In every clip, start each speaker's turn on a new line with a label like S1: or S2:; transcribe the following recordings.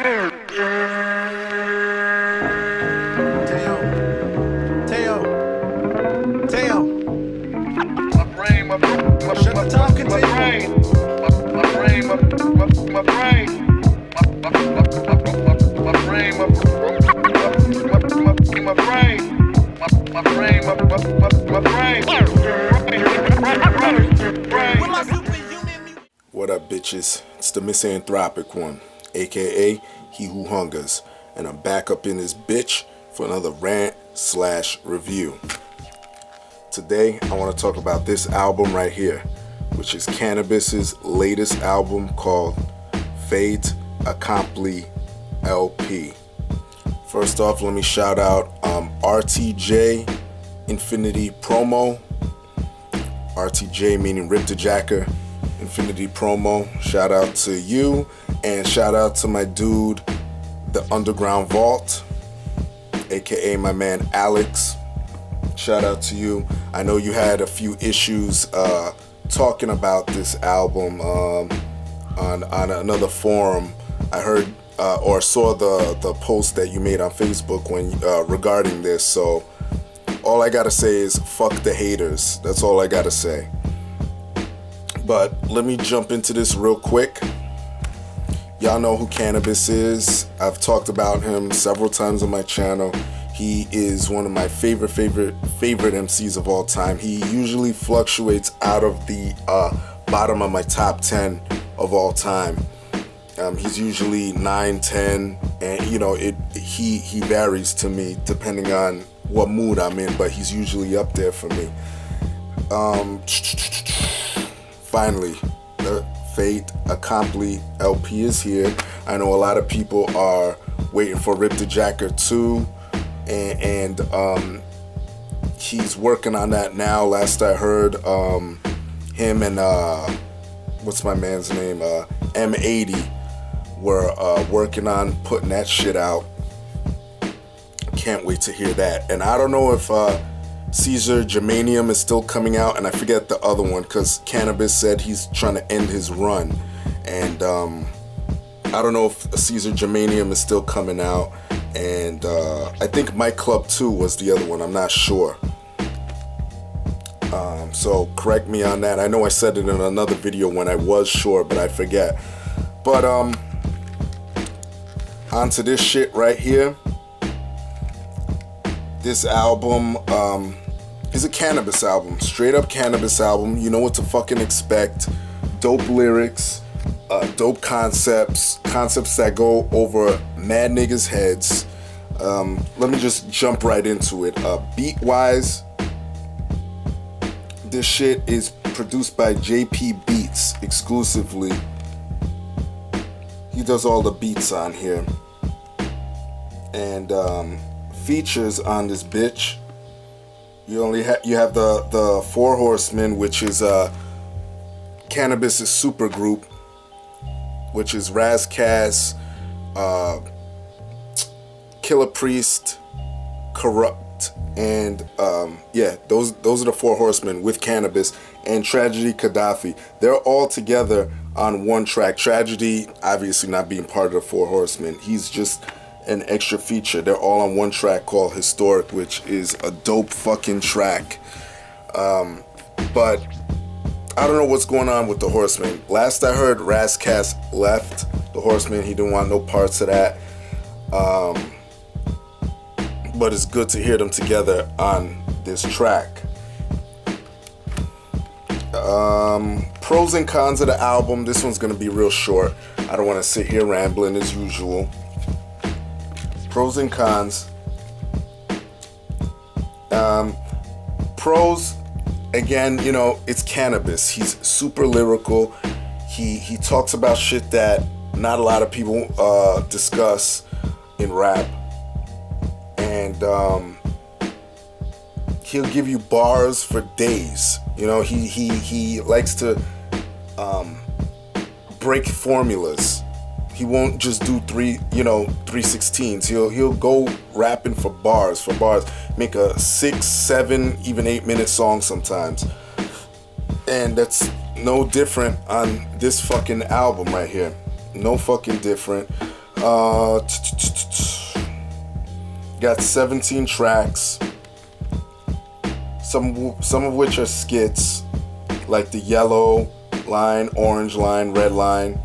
S1: What up, bitches? It's the misanthropic one, aka He Who Hungers, and I'm back up in this bitch for another rant/review. Today, I want to talk about this album right here, which is Canibus's latest album called Fait, Accompli LP. First off, let me shout out RTJ Infinity Promo. RTJ meaning Rip the Jacker. Infinity Promo. Shout out to you, and shout out to my dude, the Underground Vault, aka my man Alex. Shout out to you. I know you had a few issues talking about this album on another forum. I heard or saw the post that you made on Facebook when regarding this. So all I gotta say is fuck the haters. That's all I gotta say. But let me jump into this real quick. Y'all know who Canibus is. I've talked about him several times on my channel. He is one of my favorite MCs of all time. He usually fluctuates out of the bottom of my top 10 of all time. He's usually 9, 10, and you know he varies to me depending on what mood I'm in, but he's usually up there for me. Finally, the Fait Accompli LP is here. I know a lot of people are waiting for Rip the Jacker 2, and he's working on that now. Last I heard, him and what's my man's name, M80, were working on putting that shit out. Can't wait to hear that. And I don't know if Caesar Germanium is still coming out, and I forget the other one because Canibus said he's trying to end his run, and I don't know if Caesar Germanium is still coming out, and I think My Club 2 was the other one. I'm not sure, so correct me on that. I know I said it in another video when I was sure, but I forget. But onto this shit right here. This album is a Canibus album, straight up Canibus album. You know what to fucking expect. Dope lyrics, dope concepts that go over mad niggas' heads. Let me just jump right into it. Beat wise, this shit is produced by JP Beats exclusively. He does all the beats on here. And features on this bitch, you have the Four Horsemen, which is Canibus's super group, which is Razkaz, Killer Priest, Corrupt, and yeah, those are the Four Horsemen with Canibus, and Tragedy Gaddafi. They're all together on one track. Tragedy obviously not being part of the Four Horsemen. He's just an extra feature. They're all on one track called Historic, which is a dope fucking track. But I don't know what's going on with the Horsemen. Last I heard, Razkaz left the Horsemen. He didn't want no parts of that. But it's good to hear them together on this track. Pros and cons of the album. This one's gonna be real short. I don't want to sit here rambling as usual. Pros and cons. Pros, again, you know, it's Canibus. He's super lyrical. He talks about shit that not a lot of people discuss in rap, and he'll give you bars for days. You know, he likes to break formulas. He won't just do 3/16s. He'll go rapping for bars, make a 6, 7, even 8-minute song sometimes. And that's no different on this fucking album right here. No fucking different. Got 17 tracks, some of which are skits, like the yellow line, orange line, red line,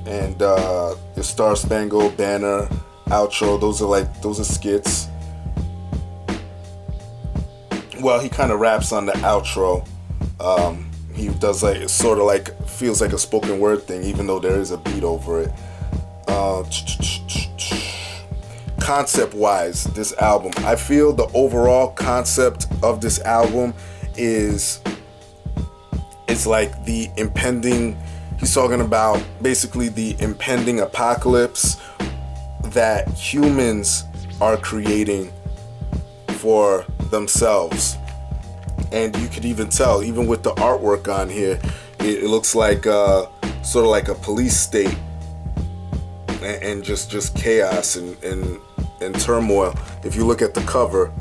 S1: and the Star Spangled Banner outro. Those are skits. Well, he kind of raps on the outro. He does like, sort of like, feels like a spoken word thing, even though there is a beat over it. Concept wise, this album, I feel the overall concept of this album is, it's like the impending, he's talking about basically the impending apocalypse that humans are creating for themselves. And you could even tell, even with the artwork on here, it looks like sort of like a police state, and just chaos and turmoil. If you look at the cover,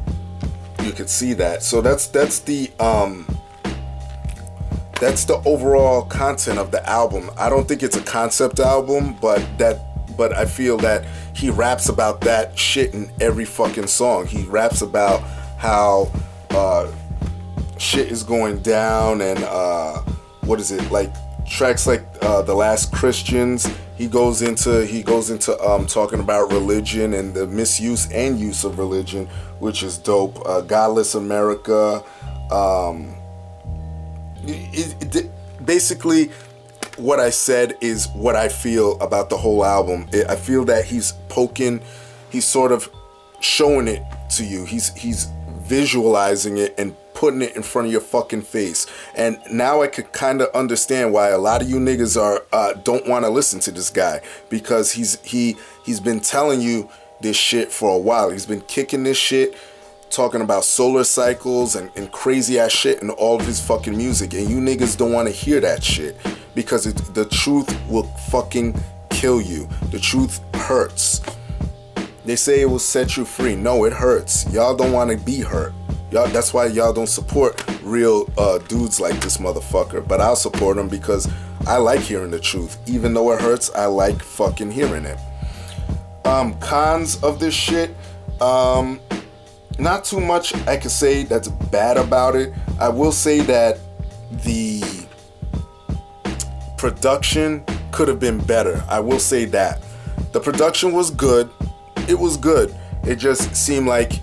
S1: you could see that. So that's the overall content of the album. I don't think it's a concept album, but I feel that he raps about that shit in every fucking song. He raps about how shit is going down, and what is it, like tracks like The Last Christians. He goes into talking about religion and the misuse and use of religion, which is dope. Godless America. Basically, what I said is what I feel about the whole album. I feel that he's sort of showing it to you. He's visualizing it and putting it in front of your fucking face. And now I could kind of understand why a lot of you niggas don't want to listen to this guy, because he's been telling you this shit for a while. He's been kicking this shit, talking about solar cycles and crazy ass shit in all of his fucking music, and you niggas don't want to hear that shit, because the truth will fucking kill you. The truth hurts. They say it will set you free. No, it hurts. Y'all don't want to be hurt. Y'all, that's why y'all don't support real dudes like this motherfucker. But I'll support him because I like hearing the truth. Even though it hurts, I like fucking hearing it. Cons of this shit. Not too much I could say that's bad about it. I will say that the production could have been better. I will say that. The production was good. It was good. It just seemed like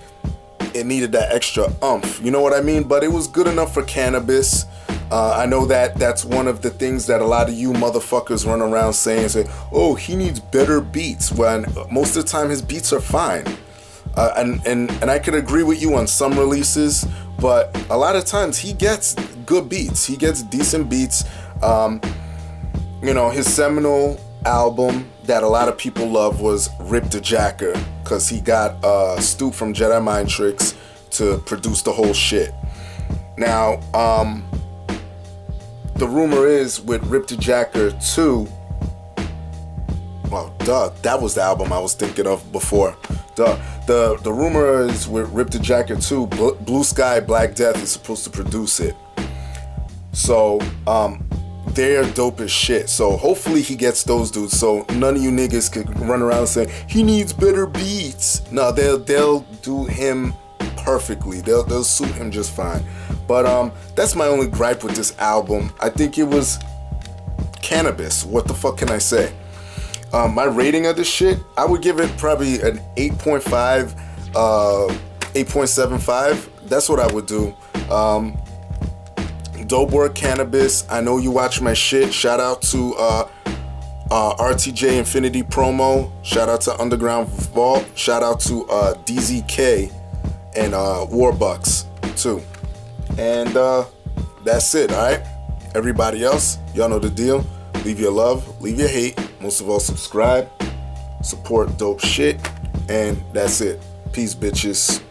S1: it needed that extra oomph. You know what I mean? But it was good enough for Canibus. I know that's one of the things that a lot of you motherfuckers run around saying, oh, he needs better beats, when most of the time his beats are fine. And I could agree with you on some releases, but a lot of times he gets good beats. He gets decent beats. You know, his seminal album that a lot of people love was Rip the Jacker, because he got Stoop from Jedi Mind Tricks to produce the whole shit. Now, the rumor is with Rip the Jacker 2, well, duh, that was the album I was thinking of before. The rumor is with Rip the Jacker 2, Blue Sky Black Death is supposed to produce it. So, they're dope as shit. So hopefully he gets those dudes, so none of you niggas could run around and say he needs better beats. No, they'll do him perfectly. They'll suit him just fine. But that's my only gripe with this album. I think it was Canibus. What the fuck can I say? My rating of this shit, I would give it probably an 8.5, 8.75. That's what I would do. Dope work, Canibus. I know you watch my shit. Shout out to RTJ Infinity Promo. Shout out to Underground Vault. Shout out to DZK and Warbucks too. And that's it, alright? Everybody else, y'all know the deal. Leave your love, leave your hate. Most of all, subscribe, support dope shit, and that's it. Peace, bitches.